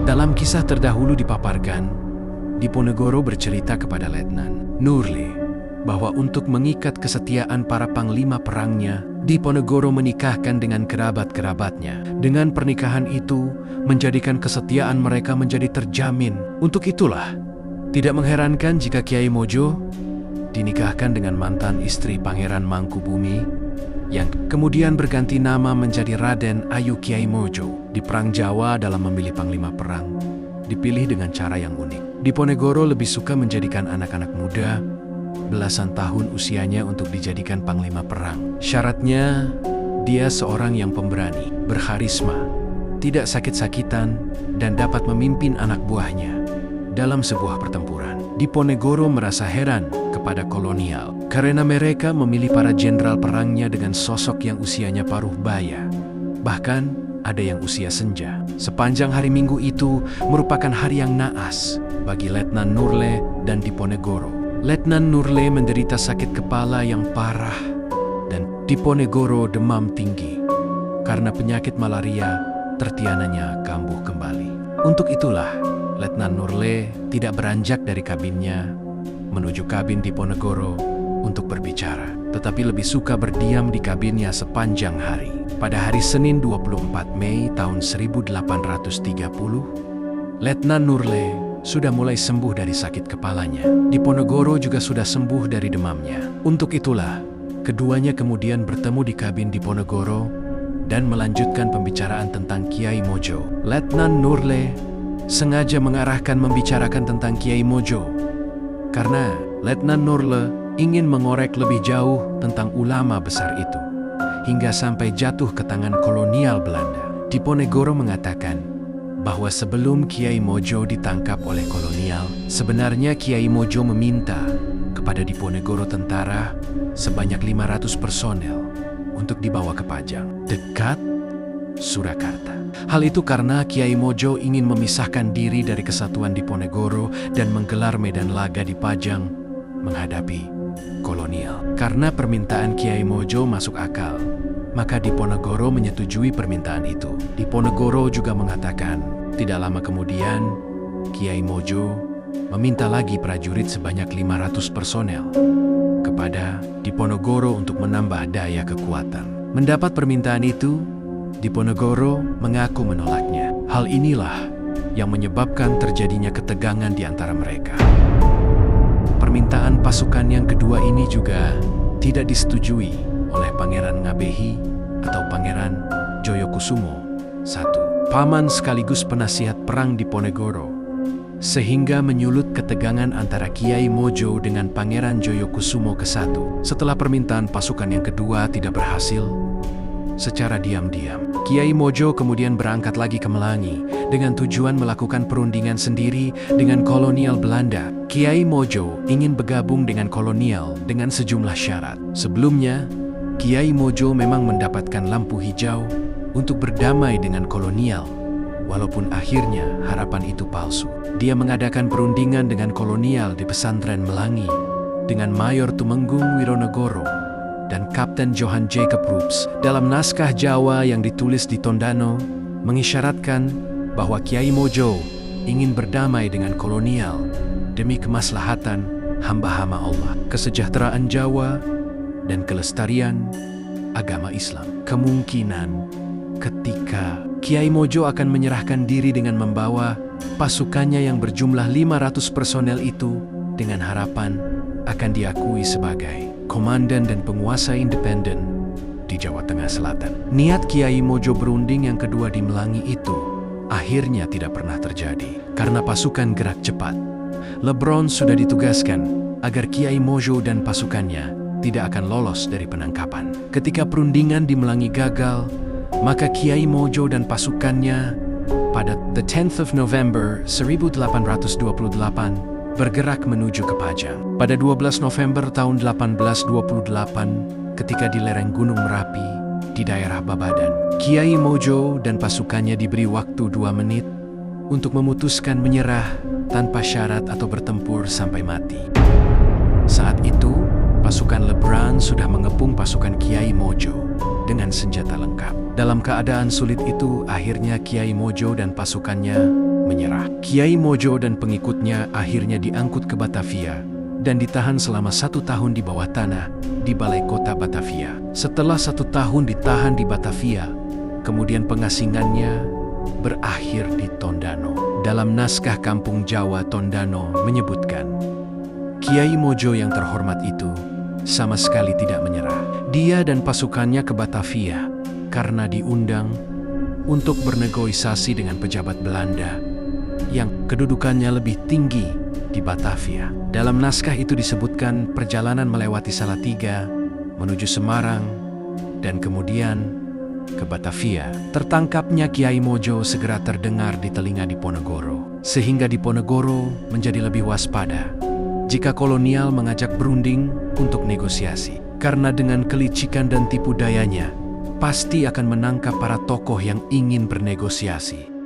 Dalam kisah terdahulu dipaparkan, Diponegoro bercerita kepada Letnan Nurle bahwa untuk mengikat kesetiaan para panglima perangnya, Diponegoro menikahkan dengan kerabat-kerabatnya. Dengan pernikahan itu, menjadikan kesetiaan mereka menjadi terjamin. Untuk itulah, tidak mengherankan jika Kiai Mojo dinikahkan dengan mantan istri Pangeran Mangkubumi yang kemudian berganti nama menjadi Raden Ayu Kiai Mojo. Di Perang Jawa dalam memilih panglima perang, dipilih dengan cara yang unik. Diponegoro lebih suka menjadikan anak-anak muda belasan tahun usianya untuk dijadikan panglima perang. Syaratnya, dia seorang yang pemberani, berkarisma, tidak sakit-sakitan, dan dapat memimpin anak buahnya dalam sebuah pertempuran. Diponegoro merasa heran kepada kolonial karena mereka memilih para jenderal perangnya dengan sosok yang usianya paruh baya. Bahkan ada yang usia senja. Sepanjang hari Minggu itu merupakan hari yang naas bagi Letnan Nurle dan Diponegoro. Letnan Nurle menderita sakit kepala yang parah dan Diponegoro demam tinggi. Karena penyakit malaria, tertiananya kambuh kembali. Untuk itulah, Letnan Nurle tidak beranjak dari kabinnya menuju kabin Diponegoro untuk berbicara, tetapi lebih suka berdiam di kabinnya sepanjang hari. Pada hari Senin 24 Mei tahun 1830, Letnan Nurle sudah mulai sembuh dari sakit kepalanya. Diponegoro juga sudah sembuh dari demamnya. Untuk itulah, keduanya kemudian bertemu di kabin Diponegoro dan melanjutkan pembicaraan tentang Kiai Mojo. Letnan Nurle sengaja mengarahkan membicarakan tentang Kiai Mojo karena Letnan Nurle ingin mengorek lebih jauh tentang ulama besar itu hingga sampai jatuh ke tangan kolonial Belanda. Diponegoro mengatakan bahwa sebelum Kiai Mojo ditangkap oleh kolonial, sebenarnya Kiai Mojo meminta kepada Diponegoro tentara sebanyak 500 personel untuk dibawa ke Pajang, dekat Surakarta. Hal itu karena Kiai Mojo ingin memisahkan diri dari kesatuan Diponegoro dan menggelar medan laga di Pajang menghadapi kolonial. Karena permintaan Kiai Mojo masuk akal, maka Diponegoro menyetujui permintaan itu. Diponegoro juga mengatakan, tidak lama kemudian, Kiai Mojo meminta lagi prajurit sebanyak 500 personel kepada Diponegoro untuk menambah daya kekuatan. Mendapat permintaan itu, Diponegoro mengaku menolaknya. Hal inilah yang menyebabkan terjadinya ketegangan di antara mereka. Permintaan pasukan yang kedua ini juga tidak disetujui oleh Pangeran Ngabehi atau Pangeran Joyokusumo I, paman sekaligus penasihat perang Diponegoro, sehingga menyulut ketegangan antara Kiai Mojo dengan Pangeran Joyokusumo ke-1. Setelah permintaan pasukan yang kedua tidak berhasil, secara diam-diam, Kiai Mojo kemudian berangkat lagi ke Melangi dengan tujuan melakukan perundingan sendiri dengan kolonial Belanda. Kiai Mojo ingin bergabung dengan kolonial dengan sejumlah syarat. Sebelumnya, Kiai Mojo memang mendapatkan lampu hijau untuk berdamai dengan kolonial, walaupun akhirnya harapan itu palsu. Dia mengadakan perundingan dengan kolonial di pesantren Melangi dengan Mayor Tumenggung Wironegoro dan Kapten Johan Jacob Roeps. Dalam naskah Jawa yang ditulis di Tondano, mengisyaratkan bahwa Kiai Mojo ingin berdamai dengan kolonial demi kemaslahatan hamba-hamba Allah, kesejahteraan Jawa, dan kelestarian agama Islam. Kemungkinan ketika Kiai Mojo akan menyerahkan diri dengan membawa pasukannya yang berjumlah 500 personel itu dengan harapan akan diakui sebagai komandan dan penguasa independen di Jawa Tengah Selatan. Niat Kiai Mojo berunding yang kedua di Melangi itu akhirnya tidak pernah terjadi karena pasukan gerak cepat. Lebron sudah ditugaskan agar Kiai Mojo dan pasukannya tidak akan lolos dari penangkapan. Ketika perundingan di Melangi gagal, maka Kiai Mojo dan pasukannya pada the 10th of November 1828 bergerak menuju ke Pajang. Pada 12 November tahun 1828, ketika di lereng Gunung Merapi, di daerah Babadan, Kiai Mojo dan pasukannya diberi waktu 2 menit untuk memutuskan menyerah tanpa syarat atau bertempur sampai mati. Saat itu, pasukan Lebron sudah mengepung pasukan Kiai Mojo dengan senjata lengkap. Dalam keadaan sulit itu, akhirnya Kiai Mojo dan pasukannya menyerah. Kiai Mojo dan pengikutnya akhirnya diangkut ke Batavia dan ditahan selama 1 tahun di bawah tanah di balai kota Batavia. Setelah 1 tahun ditahan di Batavia, kemudian pengasingannya berakhir di Tondano. Dalam naskah Kampung Jawa Tondano menyebutkan, Kiai Mojo yang terhormat itu sama sekali tidak menyerah. Dia dan pasukannya ke Batavia karena diundang untuk bernegosiasi dengan pejabat Belanda yang kedudukannya lebih tinggi di Batavia. Dalam naskah itu disebutkan perjalanan melewati Salatiga, menuju Semarang, dan kemudian ke Batavia. Tertangkapnya Kiai Mojo segera terdengar di telinga Diponegoro, sehingga Diponegoro menjadi lebih waspada jika kolonial mengajak berunding untuk negosiasi. Karena dengan kelicikan dan tipu dayanya, pasti akan menangkap para tokoh yang ingin bernegosiasi.